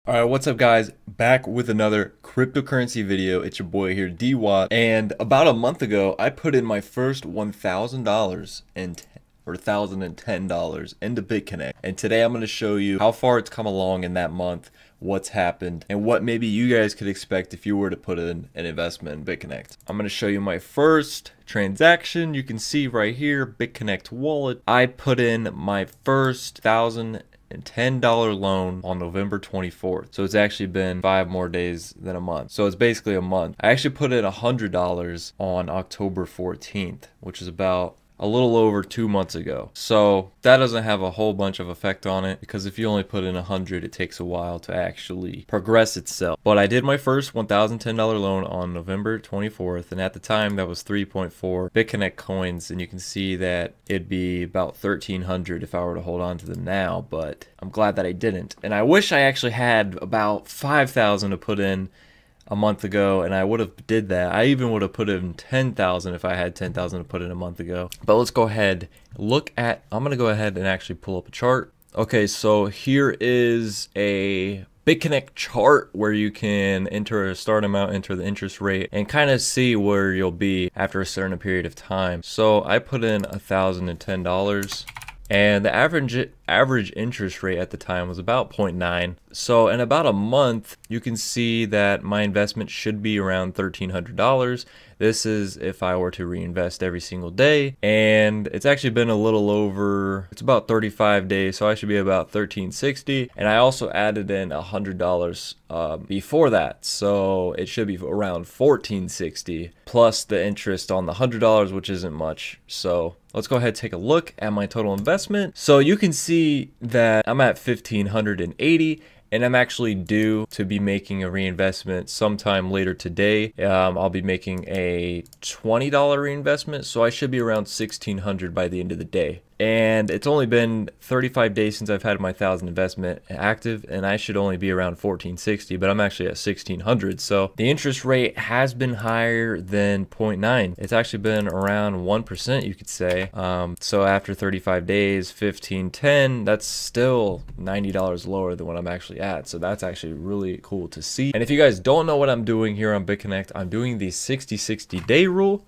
Alright, what's up guys? Back with another cryptocurrency video. It's your boy here, D-Watt. And about a month ago, I put in my first $1,000 or $1,010 into BitConnect. And today I'm going to show you how far it's come along in that month, what's happened, and what maybe you guys could expect if you were to put in an investment in BitConnect. I'm going to show you my first transaction. You can see right here, BitConnect wallet. I put in my first $1,010 loan on November 24th. So it's actually been 5 more days than a month. So it's basically a month. I actually put in $100 on October 14th, which is about a little over 2 months ago. So that doesn't have a whole bunch of effect on it, because if you only put in 100, it takes a while to actually progress itself. But I did my first $1,010 loan on November 24th, and at the time that was 3.4 BitConnect coins, and you can see that it'd be about 1,300 if I were to hold on to them now, but I'm glad that I didn't. And I wish I actually had about 5,000 to put in a month ago, and I would have did that. I even would have put in 10,000 if I had 10,000 to put in a month ago. But let's go ahead, look at, I'm gonna go ahead and actually pull up a chart. Okay, so here is a BitConnect chart where you can enter a start amount, enter the interest rate, and kind of see where you'll be after a certain period of time. So I put in $1,010. And the average interest rate at the time was about 0.9. So in about a month, you can see that my investment should be around $1,300. This is if I were to reinvest every single day. And it's actually been a little over, it's about 35 days. So I should be about $1,360. And I also added in $100 before that. So it should be around $1,460 plus the interest on the $100, which isn't much. So let's go ahead and take a look at my total investment. So you can see that I'm at $1,580, and I'm actually due to be making a reinvestment sometime later today. I'll be making a $20 reinvestment, so I should be around $1,600 by the end of the day. And it's only been 35 days since I've had my 1,000 investment active, and I should only be around $1,460, but I'm actually at $1,600. So the interest rate has been higher than 0.9. It's actually been around 1%, you could say. So after 35 days, $1,510, that's still $90 lower than what I'm actually at. So that's actually really cool to see. And if you guys don't know what I'm doing here on BitConnect, I'm doing the 60-60 day rule.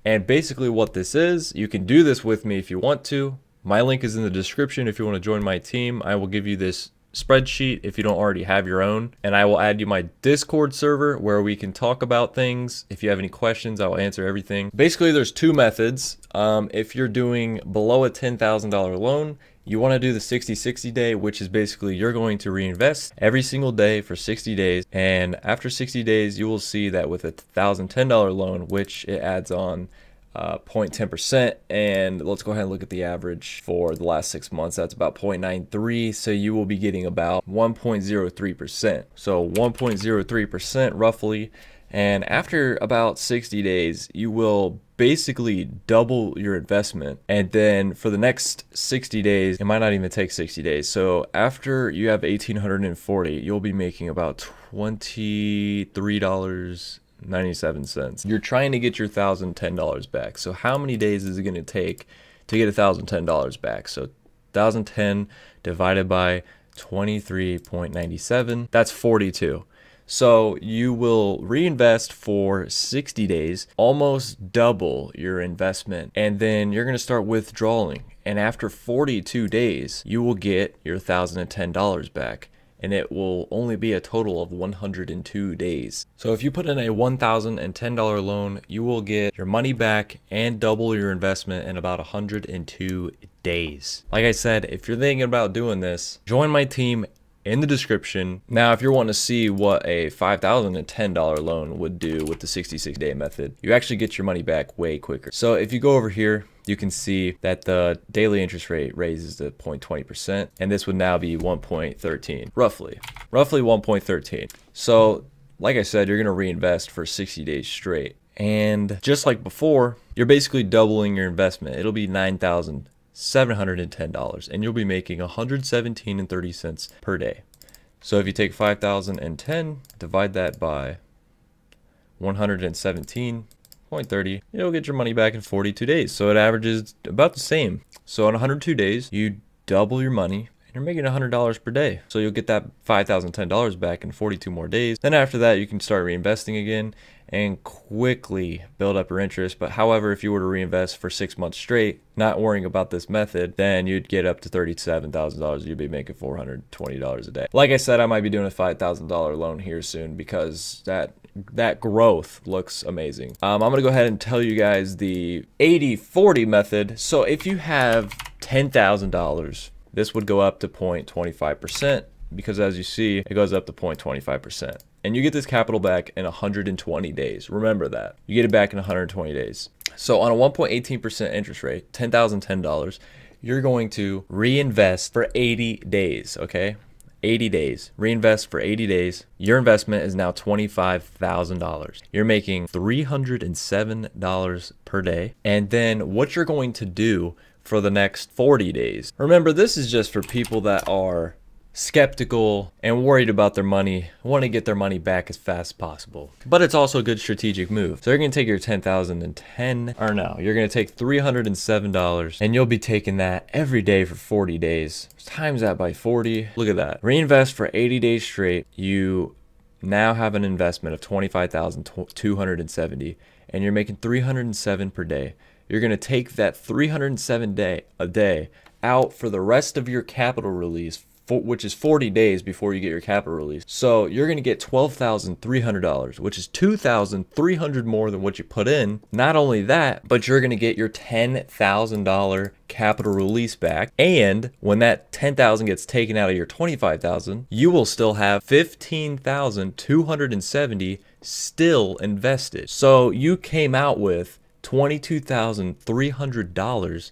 And basically what this is, you can do this with me if you want to. My link is in the description if you want to join my team. I will give you this spreadsheet if you don't already have your own. And I will add you my Discord server where we can talk about things. If you have any questions, I will answer everything. Basically, there's two methods. If you're doing below a $10,000 loan, you want to do the 60-60 day, which is basically you're going to reinvest every single day for 60 days. And after 60 days, you will see that with a $1,010 loan, which it adds on 0.10%. And let's go ahead and look at the average for the last 6 months. That's about 0.93. So you will be getting about 1.03%. So 1.03% roughly. And after about 60 days, you will basically double your investment. And then for the next 60 days, it might not even take 60 days. So after you have 1,840, you'll be making about $23.97. You're trying to get your $1,010 back. So how many days is it going to take to get $1,010 back? So 1,010 divided by 23.97, that's 42. So you will reinvest for 60 days, almost double your investment, and then you're going to start withdrawing. And after 42 days, you will get your $1,010 back, and it will only be a total of 102 days. So if you put in a $1,010 loan, you will get your money back and double your investment in about 102 days. Like I said, if you're thinking about doing this, join my team in the description. Now, if you're wanting to see what a $5,010 loan would do with the 66-day method, you actually get your money back way quicker. So if you go over here, you can see that the daily interest rate raises to 0.20%, and this would now be 1.13, roughly 1.13. So like I said, you're going to reinvest for 60 days straight. And just like before, you're basically doubling your investment. It'll be $9,710, and you'll be making $117.30 per day. So if you take 5,010, divide that by 117.30, you'll get your money back in 42 days. So it averages about the same. So in 102 days, you double your money and you're making $100 per day. So you'll get that $5,010 back in 42 more days. Then after that, you can start reinvesting again and quickly build up your interest. But however, if you were to reinvest for 6 months straight, not worrying about this method, then you'd get up to $37,000. You'd be making $420 a day. Like I said, I might be doing a $5,000 loan here soon because that growth looks amazing. I'm gonna go ahead and tell you guys the 80-40 method. So if you have $10,000, this would go up to 0.25%, because as you see, it goes up to 0.25%. And you get this capital back in 120 days. Remember that. You get it back in 120 days. So on a 1.18% interest rate, $10,010, you're going to reinvest for 80 days, okay? 80 days. Reinvest for 80 days. Your investment is now $25,000. You're making $307 per day. And then what you're going to do for the next 40 days. Remember, this is just for people that are skeptical and worried about their money, want to get their money back as fast as possible. But it's also a good strategic move. So you're going to take your $10,010, or no, you're going to take $307, and you'll be taking that every day for 40 days. Times that by 40. Look at that. Reinvest for 80 days straight. You now have an investment of $25,270, and you're making $307 per day. You're going to take that $307 a day out for the rest of your capital release, which is 40 days before you get your capital release. So you're going to get $12,300, which is $2,300 more than what you put in. Not only that, but you're going to get your $10,000 capital release back. And when that $10,000 gets taken out of your $25,000, you will still have $15,270 still invested. So you came out with $22,300,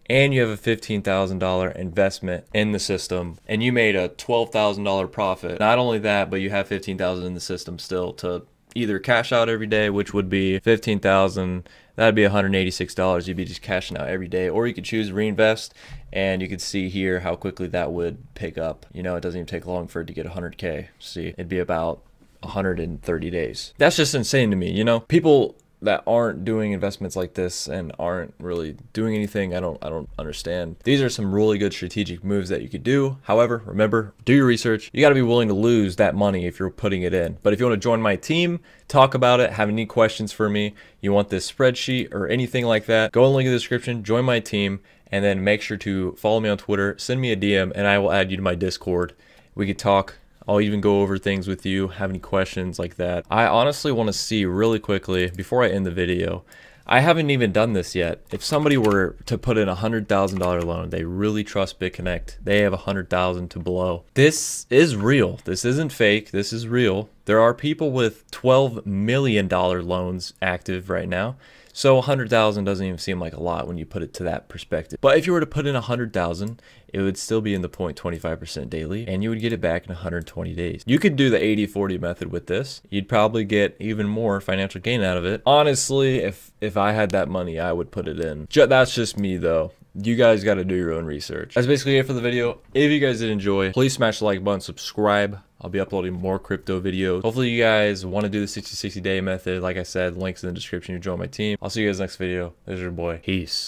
and you have a $15,000 investment in the system, and you made a $12,000 profit. Not only that, but you have $15,000 in the system still to either cash out every day, which would be $15,000. That'd be $186. You'd be just cashing out every day, or you could choose reinvest, and you could see here how quickly that would pick up. You know, it doesn't even take long for it to get 100K. See, it'd be about 130 days. That's just insane to me. You know, people that aren't doing investments like this and aren't really doing anything, I don't understand. These are some really good strategic moves that you could do. However, remember, do your research. You got to be willing to lose that money if you're putting it in. But if you want to join my team, talk about it, have any questions for me, you want this spreadsheet or anything like that, go in the link in the description, join my team, and then make sure to follow me on Twitter, send me a DM, and I will add you to my Discord. We could talk. I'll even go over things with you, have any questions like that. I honestly want to see really quickly, before I end the video, I haven't even done this yet. If somebody were to put in a $100,000 loan, they really trust BitConnect, they have $100,000 to blow. This is real. This isn't fake. This is real. There are people with $12 million loans active right now. So 100,000 doesn't even seem like a lot when you put it to that perspective. But if you were to put in 100,000, it would still be in the 0.25% daily, and you would get it back in 120 days. You could do the 80-40 method with this. You'd probably get even more financial gain out of it. Honestly, if I had that money, I would put it in. That's just me though. You guys got to do your own research. That's basically it for the video. If you guys did enjoy, please smash the like button, subscribe. I'll be uploading more crypto videos. Hopefully you guys want to do the 60-60 day method. Like I said, links in the description. You join my team. I'll see you guys next video. This is your boy. Peace.